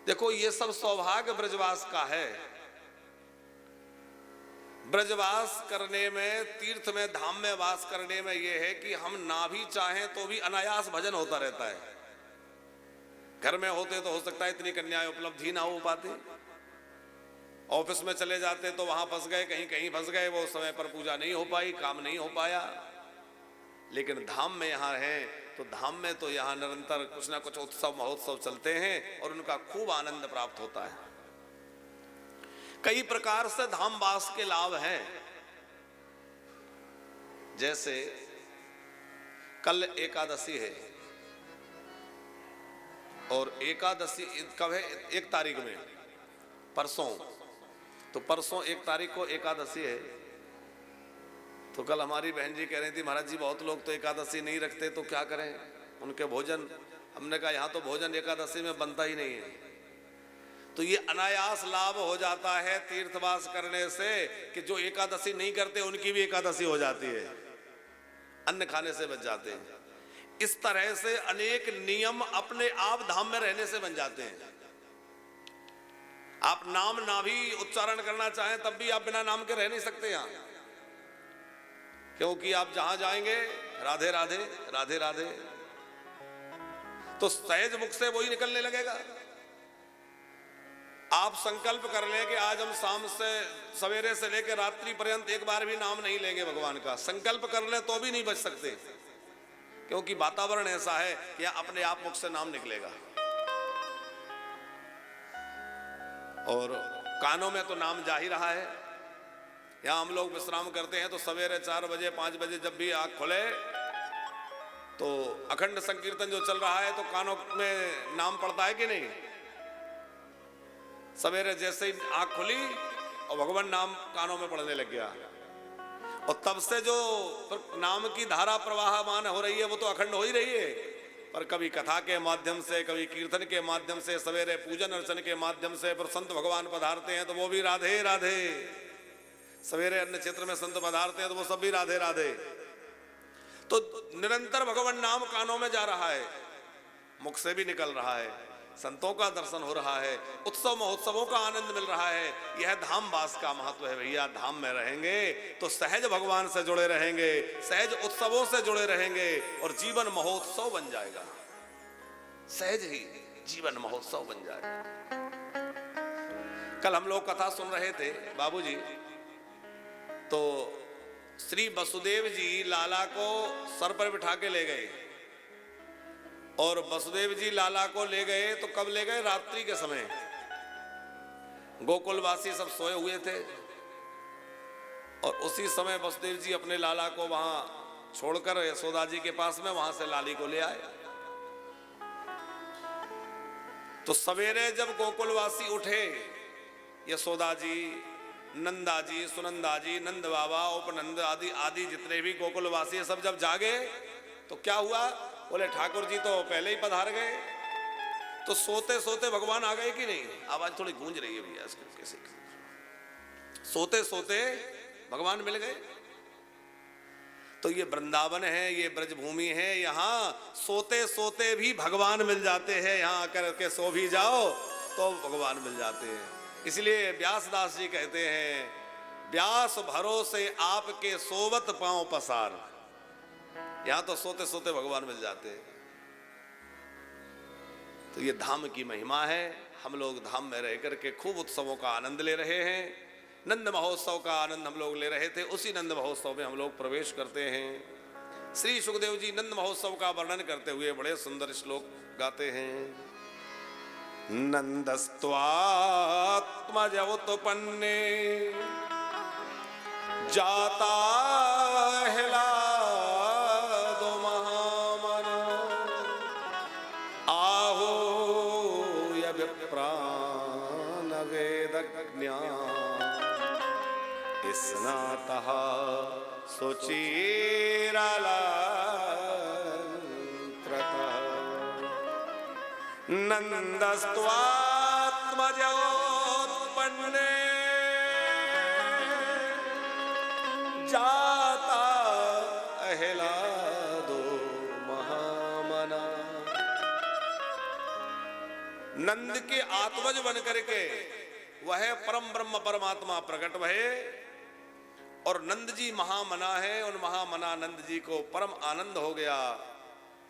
देखो ये सब सौभाग्य ब्रजवास का है। ब्रजवास करने में, तीर्थ में, धाम में वास करने में यह है कि हम ना भी चाहें तो भी अनायास भजन होता रहता है। घर में होते तो हो सकता है इतनी कन्याएं उपलब्ध ही ना हो पाती, ऑफिस में चले जाते तो वहां फंस गए, कहीं कहीं फंस गए, वो समय पर पूजा नहीं हो पाई, काम नहीं हो पाया। लेकिन धाम में यहाँ हैं तो धाम में तो यहाँ निरंतर कुछ ना कुछ उत्सव महोत्सव चलते हैं और उनका खूब आनंद प्राप्त होता है। कई प्रकार से धामवास के लाभ हैं। जैसे कल एकादशी है और एकादशी कब है? 1 तारीख में, परसों। तो परसों 1 तारीख को एकादशी है। तो कल हमारी बहन जी कह रही थी, महाराज जी बहुत लोग तो एकादशी नहीं रखते, तो क्या करें उनके भोजन। हमने कहा यहाँ तो भोजन एकादशी में बनता ही नहीं है। तो ये अनायास लाभ हो जाता है तीर्थवास करने से कि जो एकादशी नहीं करते उनकी भी एकादशी हो जाती है, अन्न खाने से बच जाते हैं। इस तरह से अनेक नियम अपने आप धाम में रहने से बन जाते हैं। आप नाम ना भी उच्चारण करना चाहें तब भी आप बिना नाम के रह नहीं सकते यहां, क्योंकि आप जहां जाएंगे राधे राधे राधे राधे, तो सहज मुख से वही निकलने लगेगा। आप संकल्प कर लें कि आज हम शाम से सवेरे से लेकर रात्रि पर्यंत एक बार भी नाम नहीं लेंगे भगवान का, संकल्प कर लें तो भी नहीं बच सकते, क्योंकि वातावरण ऐसा है कि अपने आप मुख से नाम निकलेगा। और कानों में तो नाम जा ही रहा है। यहां हम लोग विश्राम करते हैं तो सवेरे 4 बजे 5 बजे जब भी आंख खोले तो अखंड संकीर्तन जो चल रहा है तो कानों में नाम पड़ता है कि नहीं? सवेरे जैसे ही आंख खुली और भगवान नाम कानों में पड़ने लग गया, और तब से जो नाम की धारा प्रवाहमान हो रही है वो तो अखंड हो ही रही है। पर कभी कथा के माध्यम से, कभी कीर्तन के माध्यम से, सवेरे पूजन अर्चन के माध्यम से, पर संत भगवान पधारते हैं तो वो भी राधे राधे। सवेरे अन्य क्षेत्र में संत पधारते हैं तो वो सब भी राधे राधे। तो निरंतर भगवान नाम कानों में जा रहा है, मुख से भी निकल रहा है, संतों का दर्शन हो रहा है, उत्सव महोत्सवों का आनंद मिल रहा है। यह धाम वास का महत्व है भैया। धाम में रहेंगे तो सहज भगवान से जुड़े रहेंगे, सहज उत्सवों से जुड़े रहेंगे और जीवन महोत्सव बन जाएगा। सहज ही जीवन महोत्सव बन जाएगा। कल हम लोग कथा सुन रहे थे बाबूजी, तो श्री वसुदेव जी लाला को सर पर बिठा के ले गए, और वसुदेव जी लाला को ले गए तो कब ले गए? रात्रि के समय। गोकुलवासी सब सोए हुए थे और उसी समय वसुदेव जी अपने लाला को वहां छोड़कर यशोदा जी के पास में वहां से लाली को ले आए। तो सवेरे जब गोकुलवासी उठे, यशोदा जी, नंदा जी, सुनंदा जी, नंद बाबा, उपनंद आदि आदि जितने भी गोकुलवासी सब जब जागे तो क्या हुआ? बोले ठाकुर जी तो पहले ही पधार गए। तो सोते सोते भगवान आ गए कि नहीं? आवाज थोड़ी गूंज रही है भैया कैसे? सोते सोते भगवान मिल गए। तो ये वृंदावन है, ये ब्रजभूमि है, यहाँ सोते सोते भी भगवान मिल जाते हैं। यहाँ आकर के सो भी जाओ तो भगवान मिल जाते हैं। इसलिए व्यासदास जी कहते हैं, व्यास भरोसे आपके सोवत पांव पसार। यहां तो सोते सोते भगवान मिल जाते हैं। तो ये धाम की महिमा है। हम लोग धाम में रह करके खूब उत्सवों का आनंद ले रहे हैं। नंद महोत्सव का आनंद हम लोग ले रहे थे, उसी नंद महोत्सव में हम लोग प्रवेश करते हैं। श्री सुखदेव जी नंद महोत्सव का वर्णन करते हुए बड़े सुंदर श्लोक गाते हैं। नंदस्त्वात्मजवतुपन्ने जाता हिला स्नातः सुचिरालंकृतः नंदस्त्वात्मजोत्पन्ने जाता अहिलादो महामना नंद के आत्मज बन करके वह परम ब्रह्म परमात्मा प्रकट भये और नंद जी महामना है। उन महामना नंद जी को परम आनंद हो गया।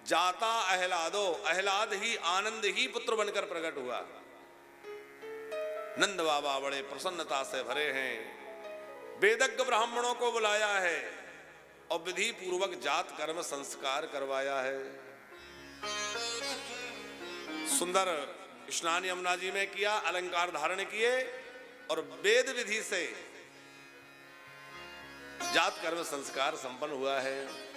जाता अहलादो, अहलाद ही आनंद ही पुत्र बनकर प्रकट हुआ। नंद बाबा बड़े प्रसन्नता से भरे हैं। वेदज्ञ ब्राह्मणों को बुलाया है और विधि पूर्वक जात कर्म संस्कार करवाया है। सुंदर स्नान यमुना जी में किया, अलंकार धारण किए और वेद विधि से जात कर्म संस्कार संपन्न हुआ है।